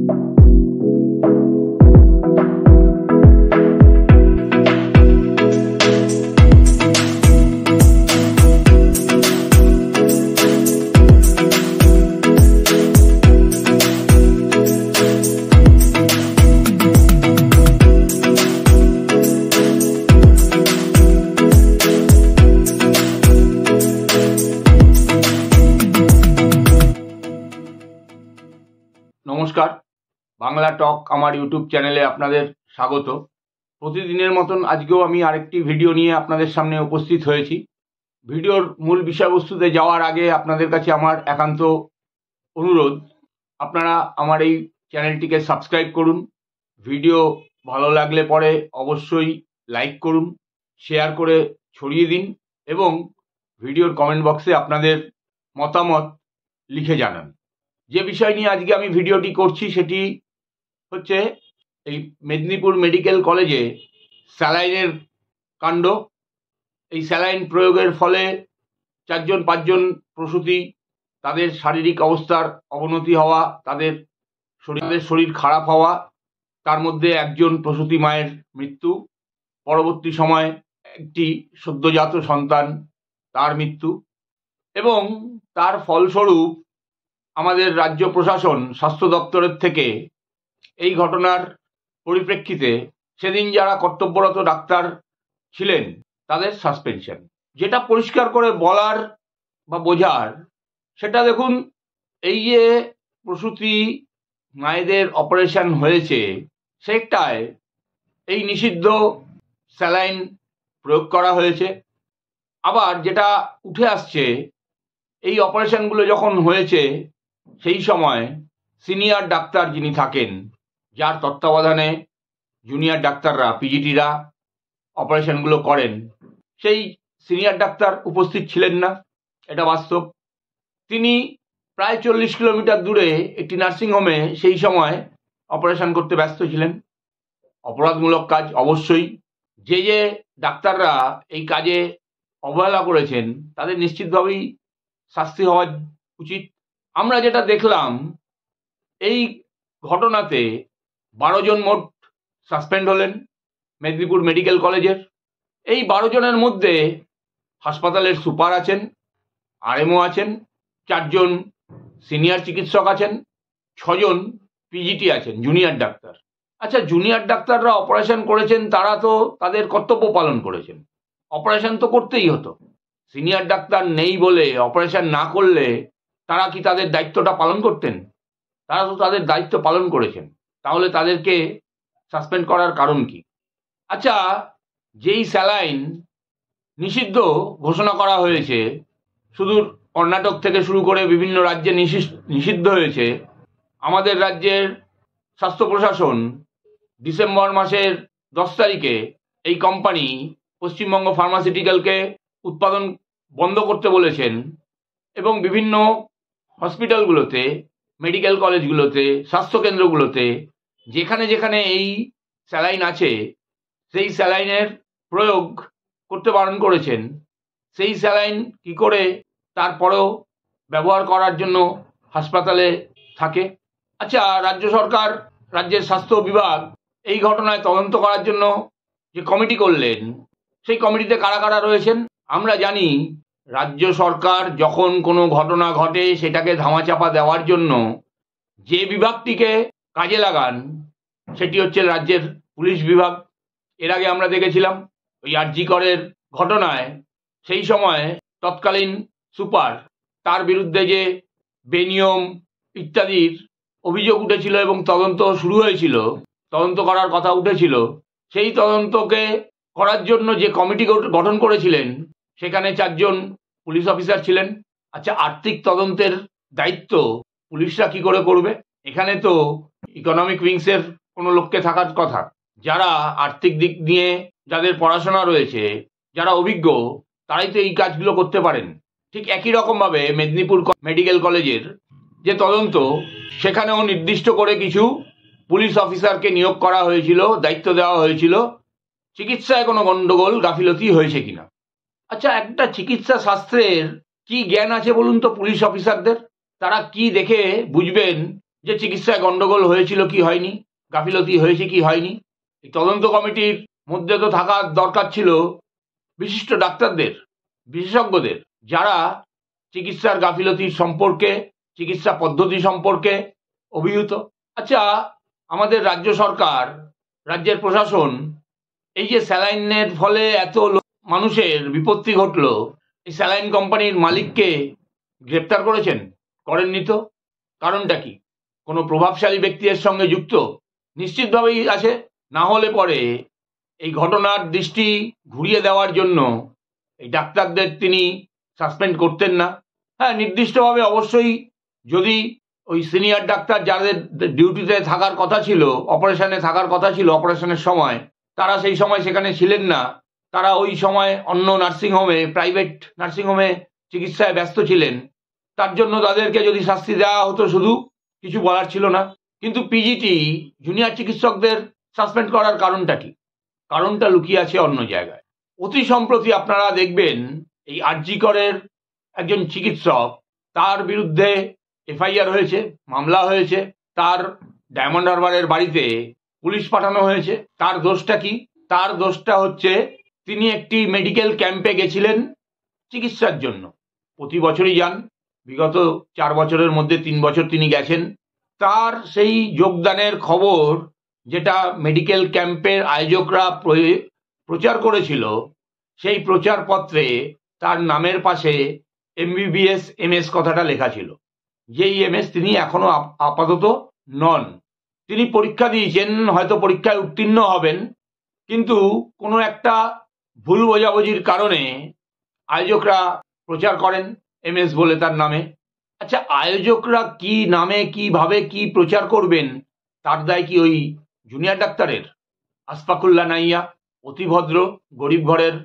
নমস্কার, বাংলা টক আমার ইউটিউব চ্যানেলে আপনাদের স্বাগত। প্রতিদিনের মতন আজকেও আমি আরেকটি ভিডিও নিয়ে আপনাদের সামনে উপস্থিত হয়েছি। ভিডিওর মূল বিষয়বস্তুতে যাওয়ার আগে আপনাদের কাছে আমার একান্ত অনুরোধ, আপনারা আমার এই চ্যানেলটিকে সাবস্ক্রাইব করুন। ভিডিও ভালো লাগলে পরে অবশ্যই লাইক করুন, শেয়ার করে ছড়িয়ে দিন এবং ভিডিওর কমেন্ট বক্সে আপনাদের মতামত লিখে জানান। যে বিষয় নিয়ে আজকে আমি ভিডিওটি করছি সেটি হচ্ছে এই মেদিনীপুর মেডিকেল কলেজে স্যালাইনের কাণ্ড। এই স্যালাইন প্রয়োগের ফলে 4-5জন প্রসূতি তাদের শারীরিক অবস্থার অবনতি হওয়া, তাদের শরীর খারাপ হওয়া, তার মধ্যে একজন প্রসূতি মায়ের মৃত্যু, পরবর্তী সময়ে একটি সদ্যজাত সন্তান তার মৃত্যু, এবং তার ফলস্বরূপ আমাদের রাজ্য প্রশাসন স্বাস্থ্য দপ্তরের থেকে এই ঘটনার পরিপ্রেক্ষিতে সেদিন যারা কর্তব্যরত ডাক্তার ছিলেন তাদের সাসপেনশন। যেটা পরিষ্কার করে বলার বা বোঝার সেটা দেখুন, এই যে প্রসূতি মায়েদের অপারেশন হয়েছে সেটায় এই নিষিদ্ধ স্যালাইন প্রয়োগ করা হয়েছে। আবার যেটা উঠে আসছে, এই অপারেশনগুলো যখন হয়েছে সেই সময় সিনিয়র ডাক্তার যিনি থাকেন, যার তত্ত্বাবধানে জুনিয়র ডাক্তাররা পিজিটিরা অপারেশনগুলো করেন, সেই সিনিয়র ডাক্তার উপস্থিত ছিলেন না, এটা বাস্তব। তিনি প্রায় 40 কিলোমিটার দূরে একটি নার্সিংহোমে সেই সময় অপারেশন করতে ব্যস্ত ছিলেন। অপরাধমূলক কাজ অবশ্যই। যে ডাক্তাররা এই কাজে অবহেলা করেছেন তাদের নিশ্চিতভাবেই শাস্তি হওয়া উচিত। আমরা যেটা দেখলাম, এই ঘটনাতে 12 জন মোট সাসপেন্ড হলেন মেদিনীপুর মেডিকেল কলেজের। এই 12 জনের মধ্যে হাসপাতালের সুপার আছেন, আরএমও আছেন, 4 জন সিনিয়র চিকিৎসক আছেন, 6 জন পিজিটি আছেন, জুনিয়র ডাক্তার। আচ্ছা, জুনিয়র ডাক্তাররা অপারেশন করেছেন, তারা তো তাদের কর্তব্য পালন করেছেন, অপারেশন তো করতেই হতো। সিনিয়র ডাক্তার নেই বলে অপারেশন না করলে তারা কি তাদের দায়িত্বটা পালন করতেন? তারা তো তাদের দায়িত্ব পালন করেছেন, তাহলে তাদেরকে সাসপেন্ড করার কারণ কি? আচ্ছা, যেই স্যালাইন নিষিদ্ধ ঘোষণা করা হয়েছে, সুদূর কর্ণাটক থেকে শুরু করে বিভিন্ন রাজ্যে নিষিদ্ধ হয়েছে, আমাদের রাজ্যের স্বাস্থ্য প্রশাসন ডিসেম্বর মাসের 10 তারিখে এই কোম্পানি পশ্চিমবঙ্গ ফার্মাসিউটিক্যালকে উৎপাদন বন্ধ করতে বলেছেন এবং বিভিন্ন হসপিটালগুলোতে, মেডিকেল কলেজগুলোতে, স্বাস্থ্যকেন্দ্রগুলোতে যেখানে যেখানে এই স্যালাইন আছে সেই স্যালাইনের প্রয়োগ করতে বারণ করেছেন। সেই স্যালাইন কি করে তারপরেও ব্যবহার করার জন্য হাসপাতালে থাকে? আচ্ছা, রাজ্য সরকার, রাজ্যের স্বাস্থ্য বিভাগ এই ঘটনায় তদন্ত করার জন্য যে কমিটি করলেন, সেই কমিটিতে কারা কারা রয়েছেন? আমরা জানি, রাজ্য সরকার যখন কোনো ঘটনা ঘটে সেটাকে ধামাচাপা দেওয়ার জন্য যে বিভাগটিকে কাজে লাগান সেটি হচ্ছে রাজ্যের পুলিশ বিভাগ। এর আগে আমরা দেখেছিলাম ওই আরজি করের ঘটনায় সেই সময় তৎকালীন সুপার, তার বিরুদ্ধে যে বেনিয়ম ইত্যাদির অভিযোগ উঠেছিল এবং তদন্ত শুরু হয়েছিল, তদন্ত করার কথা উঠেছিল, সেই তদন্তকে করার জন্য যে কমিটি গঠন করেছিলেন সেখানে 4 জন পুলিশ অফিসার ছিলেন। আচ্ছা, আর্থিক তদন্তের দায়িত্ব পুলিশরা কি করে করবে? এখানে তো ইকোনমিক উইংসের কোনো লোককে থাকার কথা, যারা আর্থিক দিক নিয়ে যাদের পড়াশোনা রয়েছে, যারা অভিজ্ঞ, তারাই তো এই কাজগুলো করতে পারেন। ঠিক একই রকমভাবে মেদিনীপুর মেডিকেল কলেজের যে তদন্ত, সেখানেও নির্দিষ্ট করে কিছু পুলিশ অফিসারকে নিয়োগ করা হয়েছিল, দায়িত্ব দেওয়া হয়েছিল চিকিৎসায় কোনো গন্ডগোল গাফিলতি হয়েছে কিনা। আচ্ছা, একটা চিকিৎসা শাস্ত্রের কি জ্ঞান আছে বলুন তো পুলিশ অফিসারদের? তারা কি দেখে বুঝবেন যে চিকিৎসায় গন্ডগোল হয়েছিল কি হয়নি, গাফিলতি হয়েছে কি হয়নি। এই তদন্ত কমিটির মধ্যে তো থাকার দরকার ছিল বিশিষ্ট ডাক্তারদের, বিশেষজ্ঞদের, যারা চিকিৎসার গাফিলতির সম্পর্কে, চিকিৎসা পদ্ধতি সম্পর্কে অভিহিত। আচ্ছা, আমাদের রাজ্য সরকার, রাজ্যের প্রশাসন এই যে স্যালাইনের ফলে এত মানুষের বিপত্তি ঘটলো, এই স্যালাইন কোম্পানির মালিককে গ্রেপ্তার করেছেন? করেননি তো। কারণটা কি? কোনো প্রভাবশালী ব্যক্তির সঙ্গে যুক্ত? নিশ্চিতভাবেই আছে। না হলে পরে এই ঘটনার দৃষ্টি ঘুরিয়ে দেওয়ার জন্য এই ডাক্তারদের তিনি সাসপেন্ড করতেন না। হ্যাঁ, নির্দিষ্টভাবে অবশ্যই, যদি ওই সিনিয়র ডাক্তার যাদের ডিউটিতে থাকার কথা ছিল, অপারেশনে থাকার কথা ছিল অপারেশনের সময়, তারা সেই সময় সেখানে ছিলেন না, তারা ওই সময় অন্য নার্সিংহোমে, প্রাইভেট নার্সিংহোমে চিকিৎসায় ব্যস্ত ছিলেন, তার জন্য তাদেরকে যদি শাস্তি দেওয়া হতো শুধু, কিছু বলার ছিল না। কিন্তু পিজিটি জুনিয়র চিকিৎসকদের সাসপেন্ড করার কারণটা কি? কারণটা লুকিয়ে আছে অন্য জায়গায়। অতি সম্প্রতি আপনারা দেখবেন এই আরজি করের একজন চিকিৎসক, তার বিরুদ্ধে এফআইআর হয়েছে, মামলা হয়েছে, তার ডায়মন্ড হারবারের বাড়িতে পুলিশ পাঠানো হয়েছে। তার দোষটা কি? তার দোষটা হচ্ছে তিনি একটি মেডিকেল ক্যাম্পে গেছিলেন চিকিৎসার জন্য। প্রতি বছরই যান, বিগত 4 বছরের মধ্যে 3 বছর তিনি গেছেন। তার সেই যোগদানের খবর, যেটা মেডিকেল ক্যাম্পের আয়োজকরা প্রচার করেছিল, সেই প্রচারপত্রে তার নামের পাশে MBBS MS কথাটা লেখা ছিল। যেই MS তিনি এখনো আপাতত নন। তিনি পরীক্ষা দিয়েছেন, হয়তো পরীক্ষায় উত্তীর্ণ হবেন, কিন্তু কোনো একটা ভুল বোঝাবুঝির কারণে আয়োজকরা প্রচার করেন MS বলে তার নামে। আচ্ছা, আয়োজকরা কি নামে, কিভাবে কি প্রচার করবেন, তার দায় কি ওই জুনিয়র ডাক্তারের? আসফাকুল্লাহ নাইয়া অতি ভদ্র, গরিব ঘরের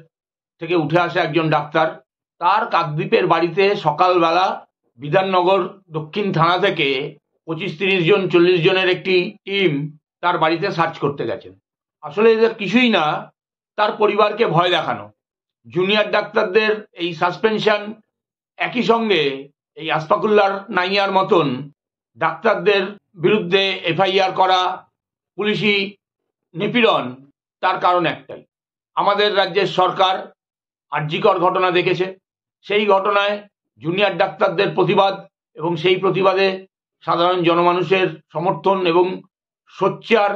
থেকে উঠে আসা একজন ডাক্তার। তার কাকদ্বীপের বাড়িতে সকালবেলা বিধাননগর দক্ষিণ থানা থেকে 25-30 জন 40 জনের একটি টিম তার বাড়িতে সার্চ করতে গেছেন। আসলে এদের কিছুই না, তার পরিবারকে ভয় দেখানো। জুনিয়র ডাক্তারদের এই সাসপেনশন, একই সঙ্গে এই আসফাকুল্লাহ নাইয়ার মতন ডাক্তারদের বিরুদ্ধে এফআইআর করা, পুলিশি নিপীড়ন, তার কারণ একটাই, আমাদের রাজ্যের সরকার আরজিকর ঘটনা দেখেছে। সেই ঘটনায় জুনিয়র ডাক্তারদের প্রতিবাদ এবং সেই প্রতিবাদে সাধারণ জনমানুষের সমর্থন এবং সোচ্চার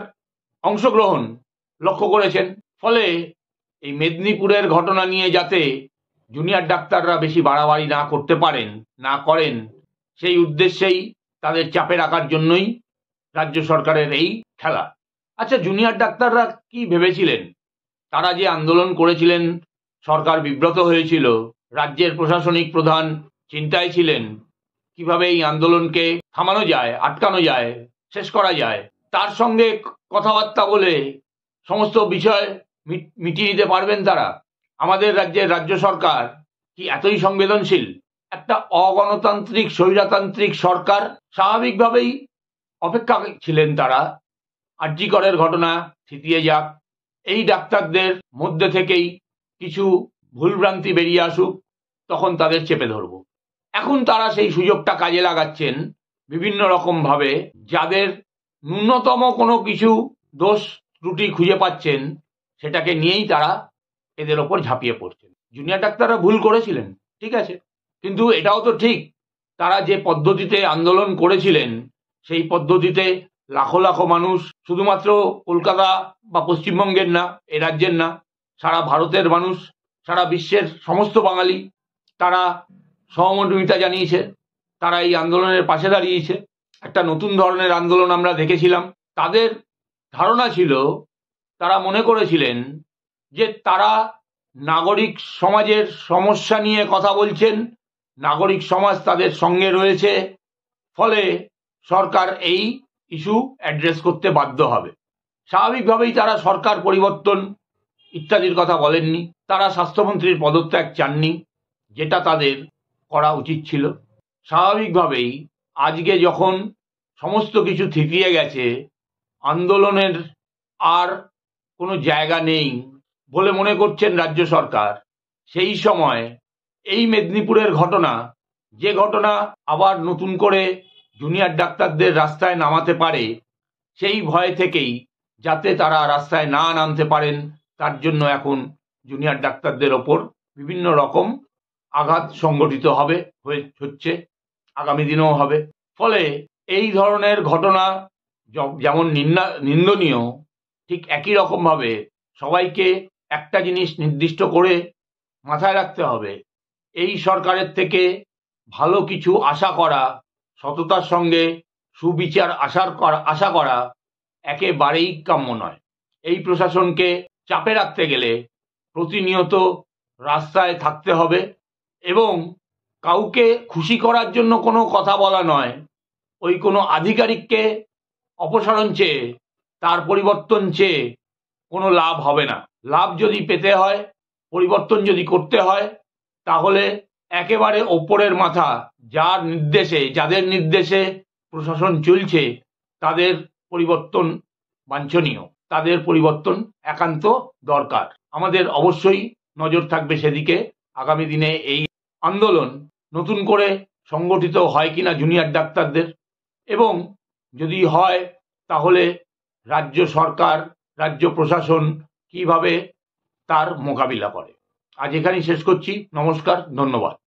অংশগ্রহণ লক্ষ্য করেছেন। ফলে এই মেদিনীপুরের ঘটনা নিয়ে যাতে জুনিয়র ডাক্তাররা বেশি বাড়াবাড়ি না করতে পারেন, না করেন, সেই উদ্দেশ্যেই তাদের চাপে রাখার জন্যই রাজ্য সরকারের এই খেলা। আচ্ছা, জুনিয়র ডাক্তাররা কি ভেবেছিলেন? তারা যে আন্দোলন করেছিলেন, সরকার বিব্রত হয়েছিল, রাজ্যের প্রশাসনিক প্রধান চিন্তায় ছিলেন কিভাবে এই আন্দোলনকে থামানো যায়, আটকানো যায়, শেষ করা যায়। তার সঙ্গে কথাবার্তা বলে সমস্ত বিষয় মিটিয়ে নিতে পারবেন তারা। আমাদের রাজ্যের রাজ্য সরকার কি এতই সংবেদনশীল? একটা অগণতান্ত্রিক স্বৈরতান্ত্রিক সরকার, স্বাভাবিকভাবেই অপেক্ষা ছিলেন তারা আরজি করের ঘটনা থিতিয়ে যাক, এই ডাক্তারদের মধ্যে থেকেই কিছু ভুলভ্রান্তি বেরিয়ে আসুক, তখন তাদের চেপে ধরব। এখন তারা সেই সুযোগটা কাজে লাগাচ্ছেন বিভিন্ন রকম ভাবে। যাদের ন্যূনতম কোনো কিছু দোষ ত্রুটি খুঁজে পাচ্ছেন, সেটাকে নিয়েই তারা এদের ওপর ঝাঁপিয়ে পড়ছেন। জুনিয়র ডাক্তাররা ভুল করেছিলেন, ঠিক আছে, কিন্তু এটাও তো ঠিক, তারা যে পদ্ধতিতে আন্দোলন করেছিলেন, সেই পদ্ধতিতে লাখো লাখো মানুষ, শুধুমাত্র কলকাতা বা পশ্চিমবঙ্গের না, এ রাজ্যের না, সারা ভারতের মানুষ, সারা বিশ্বের সমস্ত বাঙালি, তারা সহমর্মিতা জানিয়েছে, তারা এই আন্দোলনের পাশে দাঁড়িয়েছে। একটা নতুন ধরনের আন্দোলন আমরা দেখেছিলাম। তাদের ধারণা ছিল, তারা মনে করেছিলেন যে তারা নাগরিক সমাজের সমস্যা নিয়ে কথা বলছেন, নাগরিক সমাজ তাদের সঙ্গে রয়েছে, ফলে সরকার এই ইস্যু অ্যাড্রেস করতে বাধ্য হবে। স্বাভাবিকভাবেই তারা সরকার পরিবর্তন ইত্যাদির কথা বলেননি। তারা স্বাস্থ্যমন্ত্রীর পদত্যাগ চাননি, যেটা তাদের করা উচিত ছিল। স্বাভাবিকভাবেই আজকে যখন সমস্ত কিছু থিতিয়ে গেছে, আন্দোলনের আর কোনো জায়গা নেই বলে মনে করছেন রাজ্য সরকার, সেই সময় এই মেদিনীপুরের ঘটনা, যে ঘটনা আবার নতুন করে জুনিয়র ডাক্তারদের রাস্তায় নামাতে পারে, সেই ভয় থেকেই যাতে তারা রাস্তায় না নামতে পারেন তার জন্য এখন জুনিয়র ডাক্তারদের ওপর বিভিন্ন রকম আঘাত সংগঠিত হচ্ছে, আগামী দিনেও হবে। ফলে এই ধরনের ঘটনা যেমন নিন্দনীয়, ঠিক একই রকমভাবে সবাইকে একটা জিনিস নির্দিষ্ট করে মাথায় রাখতে হবে, এই সরকারের থেকে ভালো কিছু আশা করা, সততার সঙ্গে সুবিচার আশা করা একেবারেই কাম্য নয়। এই প্রশাসনকে চাপে রাখতে গেলে প্রতিনিয়ত রাস্তায় থাকতে হবে এবং কাউকে খুশি করার জন্য কোনো কথা বলা নয়, ওই কোনো আধিকারিককে অপসারণ চেয়ে, তার পরিবর্তন চেয়ে কোনো লাভ হবে না। লাভ যদি পেতে হয়, পরিবর্তন যদি করতে হয়, তাহলে একেবারে ওপরের মাথা যাদের নির্দেশে প্রশাসন চলছে তাদের পরিবর্তন বাঞ্ছনীয়, তাদের পরিবর্তন একান্ত দরকার। আমাদের অবশ্যই নজর থাকবে সেদিকে। আগামী দিনে এই আন্দোলন নতুন করে সংগঠিত হয় কিনা জুনিয়র ডাক্তারদের, এবং যদি হয় তাহলে রাজ্য সরকার, রাজ্য প্রশাসন কিভাবে তার মোকাবিলা করে। আজ এখানেই শেষ করছি। নমস্কার, ধন্যবাদ।